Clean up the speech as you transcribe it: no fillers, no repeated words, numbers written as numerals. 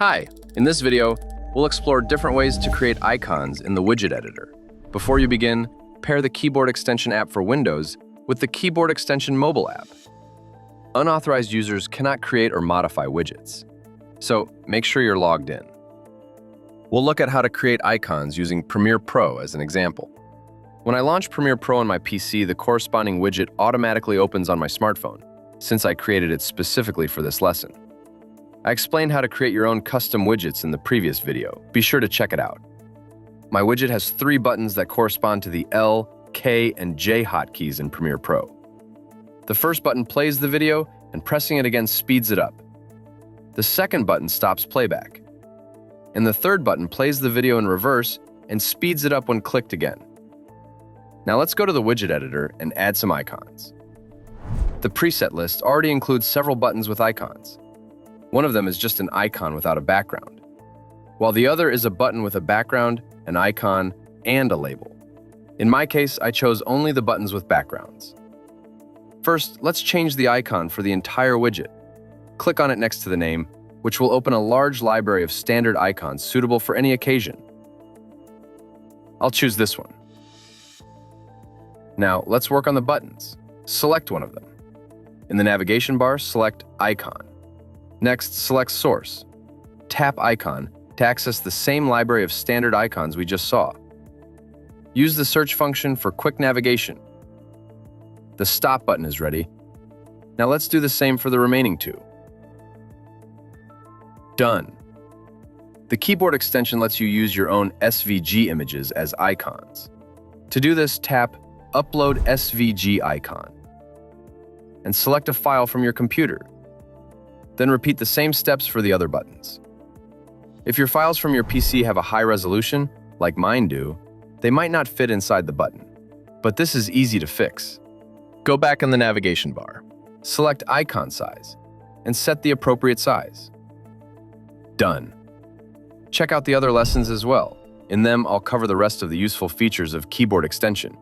Hi, in this video, we'll explore different ways to create icons in the widget editor. Before you begin, pair the keyboard extension app for Windows with the keyboard extension mobile app. Unauthorized users cannot create or modify widgets, so make sure you're logged in. We'll look at how to create icons using Premiere Pro as an example. When I launch Premiere Pro on my PC, the corresponding widget automatically opens on my smartphone, since I created it specifically for this lesson. I explained how to create your own custom widgets in the previous video. Be sure to check it out. My widget has 3 buttons that correspond to the L, K, and J hotkeys in Premiere Pro. The first button plays the video, and pressing it again speeds it up. The second button stops playback. And the third button plays the video in reverse and speeds it up when clicked again. Now let's go to the widget editor and add some icons. The preset list already includes several buttons with icons. One of them is just an icon without a background, while the other is a button with a background, an icon, and a label. In my case, I chose only the buttons with backgrounds. First, let's change the icon for the entire widget. Click on it next to the name, which will open a large library of standard icons suitable for any occasion. I'll choose this one. Now, let's work on the buttons. Select one of them. In the navigation bar, select Icon. Next, select Source. Tap Icon to access the same library of standard icons we just saw. Use the search function for quick navigation. The Stop button is ready. Now let's do the same for the remaining 2. Done. The keyboard extension lets you use your own SVG images as icons. To do this, tap Upload SVG icon and select a file from your computer. Then repeat the same steps for the other buttons. If your files from your PC have a high resolution, like mine do, they might not fit inside the button. But this is easy to fix. Go back in the navigation bar, select Icon Size, and set the appropriate size. Done. Check out the other lessons as well. In them, I'll cover the rest of the useful features of keyboard extension.